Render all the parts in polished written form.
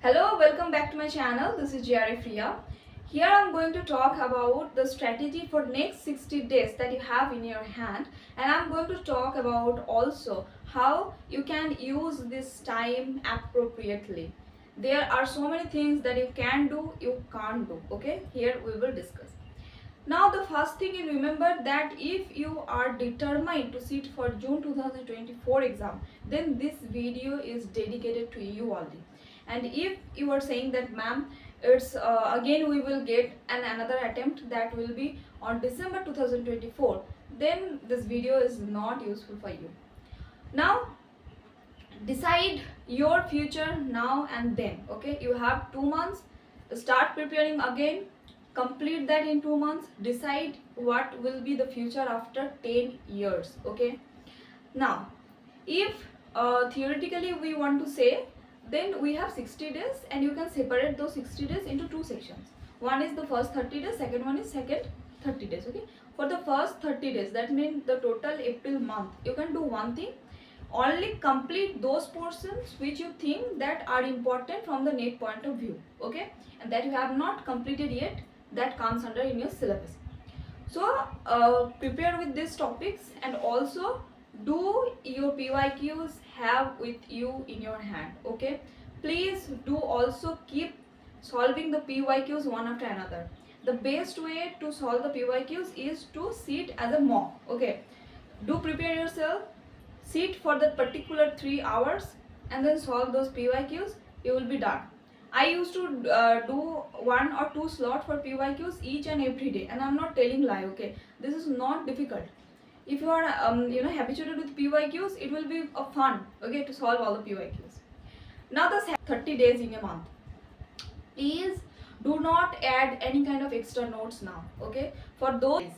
Hello, welcome back to my channel. This is GRF Priya. Here I'm going to talk about the strategy for next 60 days that you have in your hand, and I'm going to talk about also how you can use this time appropriately. There are so many things that you can do, you can't do. Okay, here we will discuss. Now the first thing you remember that if you are determined to sit for June 2024 exam, then this video is dedicated to you only. And if you are saying that ma'am, it's again we will get another attempt that will be on December 2024, then this video is not useful for you. Now decide your future now and then. Okay, you have 2 months, start preparing again, complete that in 2 months, decide what will be the future after 10 years. Okay, now if theoretically we want to say, then we have 60 days and you can separate those 60 days into two sections. One is the first 30 days, second one is second 30 days. Okay, for the first 30 days, that means the total April month, you can do one thing: only complete those portions which you think that are important from the NET point of view. Okay, and that you have not completed yet, that comes under in your syllabus. So prepare with these topics, and also do your PYQs have with you in your hand. Okay, please do also keep solving the PYQs one after another. The best way to solve the PYQs is to sit as a mock. Okay, do prepare yourself, sit for that particular 3 hours, and then solve those PYQs. You will be done. I used to do 1 or 2 slots for PYQs each and every day, and I'm not telling lie. Okay, this is not difficult. If you are habituated with PYQs, it will be a fun, okay, to solve all the PYQs. Now the 30 days in a month, please do not add any kind of extra notes now. Okay, for those,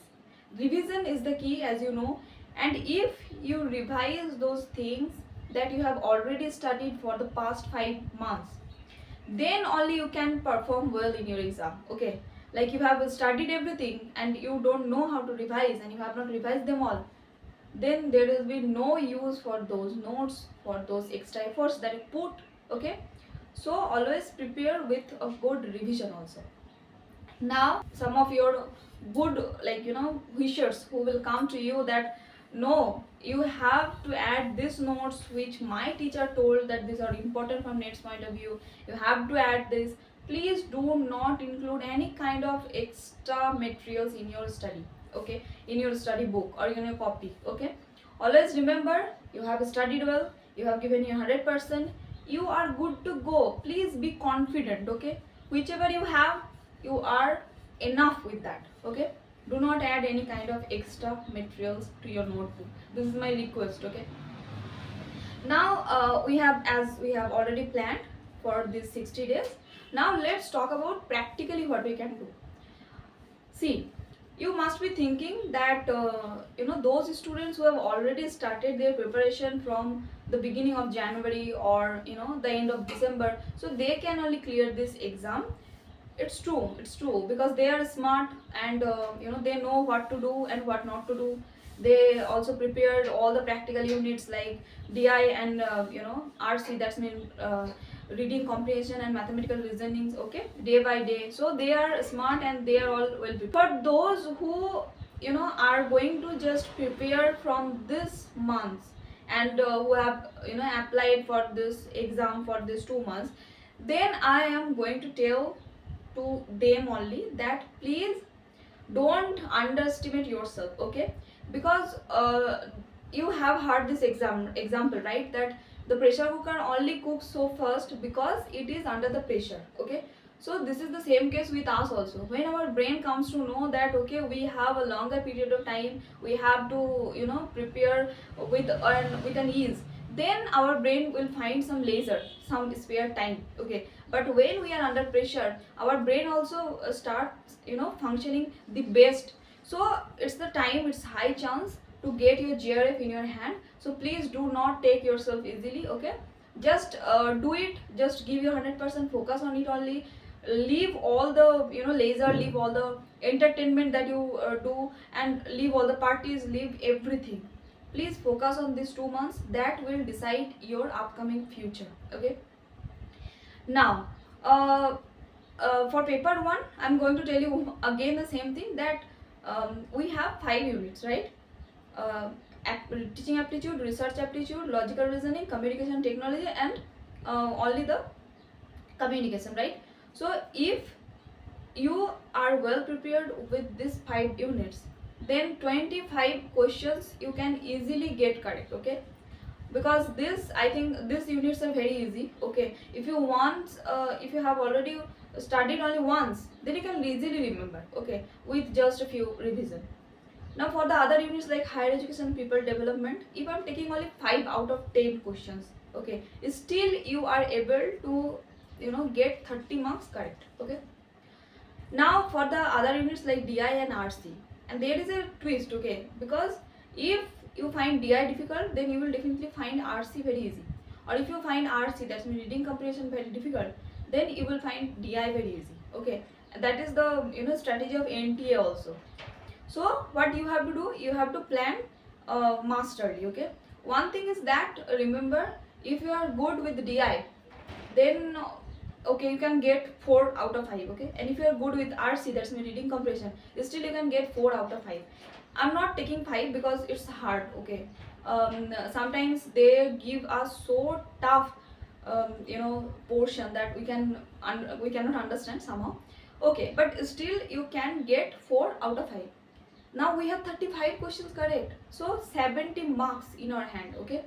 revision is the key, as you know. And if you revise those things that you have already studied for the past 5 months, then only you can perform well in your exam. Okay, like you have studied everything and you don't know how to revise, and you have not revised them all, then there will be no use for those notes, for those extra efforts that you put. Okay, so always prepare with a good revision also. Now some of your good, wishers who will come to you that no, you have to add these notes which my teacher told that these are important from NET's point of view, you have to add this. Please do not include any kind of extra materials in your study. Okay, in your study book or in your copy. Okay, always remember, you have studied well, you have given your 100%, you are good to go. Please be confident. Okay, whichever you have, you are enough with that. Okay, do not add any kind of extra materials to your notebook. This is my request. Okay, now we have, as we have already planned for these 60 days, now let's talk about practically what we can do. See, you must be thinking that those students who have already started their preparation from the beginning of January, or the end of December, so they can only clear this exam. It's true because they are smart, and they know what to do and what not to do. They also prepared all the practical units like DI and RC, that's mean reading comprehension and mathematical reasonings, okay, day by day. So they are smart and they are all well prepared. For those who are going to just prepare from this month, and who have applied for this exam for these 2 months, then I am going to tell to them only that please don't underestimate yourself. Okay, because you have heard this example, right, that the pressure cooker only cooks so fast because it is under the pressure. Okay, so this is the same case with us also. When our brain comes to know that okay, we have a longer period of time, we have to prepare with an ease, then our brain will find some leisure, some spare time. Okay, but when we are under pressure, our brain also starts functioning the best. So it's the time, it's high chance to get your GRF in your hand. So please do not take yourself easily. Okay, just do it, just give your 100%, focus on it only. Leave all the leisure, leave all the entertainment that you do, and leave all the parties, leave everything. Please focus on these 2 months, that will decide your upcoming future. Okay, Now for paper 1 I'm going to tell you again the same thing, that we have 5 units, right? uh, Teaching aptitude, research aptitude, logical reasoning, communication technology, and only the communication, right? So if you are well prepared with these 5 units, then 25 questions you can easily get correct, okay? Because this, I think these units are very easy, okay? If you want, if you have already studied only once, then you can easily remember, okay, with just a few revision. Now for the other units like higher education, people development, if I'm taking only 5 out of 10 questions, okay, still you are able to, you know, get 30 marks correct, okay? Now for the other units like DI and RC, and there is a twist, okay, because if you find DI difficult, then you will definitely find RC very easy, or if you find RC, that's mean reading comprehension, very difficult, then you will find DI very easy, okay? And that is the, you know, strategy of NTA also. So what you have to do, you have to plan masterly, okay? One thing is that, remember, if you are good with DI, then okay, you can get 4 out of 5, okay? And if you are good with RC, that's mean reading comprehension, still you can get 4 out of 5. I'm not taking 5 because it's hard, okay? Sometimes they give us so tough you know, portion that we cannot understand somehow, okay? But still you can get 4 out of 5. Now we have 35 questions correct, so 70 marks in our hand, okay?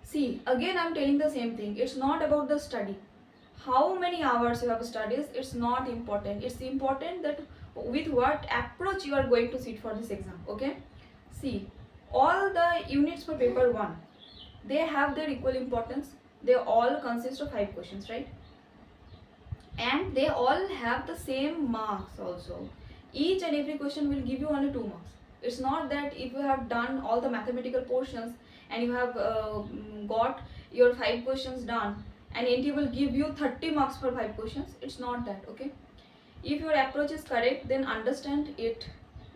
See, again I'm telling the same thing, it's not about the study, how many hours you have studied, it's not important. It's important that with what approach you are going to sit for this exam, okay? See, all the units for paper 1, they have their equal importance. They all consist of 5 questions, right? And they all have the same marks also. Each and every question will give you only 2 marks. It's not that if you have done all the mathematical portions and you have got your 5 questions done and NT will give you 30 marks for 5 questions. It's not that, okay? If your approach is correct, then understand it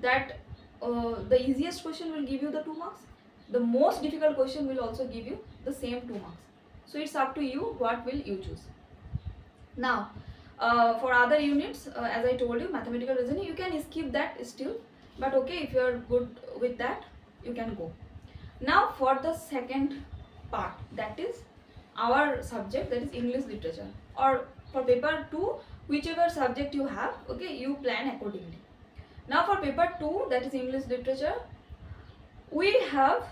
that the easiest question will give you the 2 marks. The most difficult question will also give you the same 2 marks. So it's up to you, what will you choose. Now for other units, as I told you, mathematical reasoning, you can skip that still, but okay, if you are good with that, you can go. Now for the second part, that is our subject, that is English literature, or for paper 2, whichever subject you have, okay, you plan accordingly. Now for paper 2, that is English literature, we have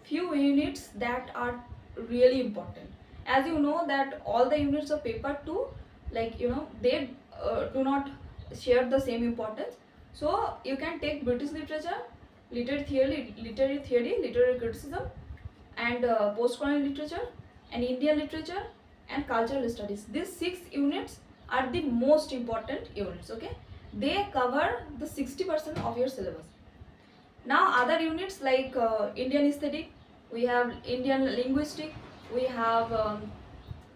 few units that are really important. As you know that all the units of paper 2, like, you know, they do not share the same importance. So you can take British literature, literary theory, literary criticism, and post-colonial literature, and Indian literature, and cultural studies. These 6 units are the most important units, okay? They cover the 60% of your syllabus. Now other units like Indian aesthetic, we have Indian linguistic, we have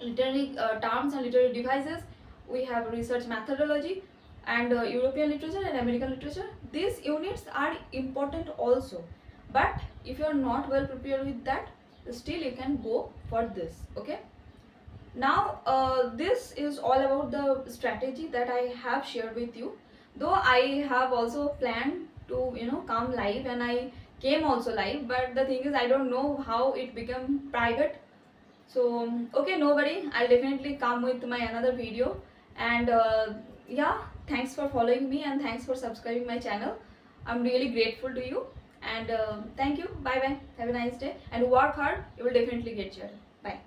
literary terms and literary devices, we have research methodology, and European literature and American literature. These units are important also, but if you are not well prepared with that, still you can go for this, okay? Now this is all about the strategy that I have shared with you, though I have also planned to, you know, come live, and I came also live, but the thing is I don't know how it became private. So okay, no worry, I'll definitely come with my another video. And yeah, thanks for following me and thanks for subscribing my channel. I'm really grateful to you, and thank you. Bye bye, have a nice day, and work hard, you will definitely get your. Bye.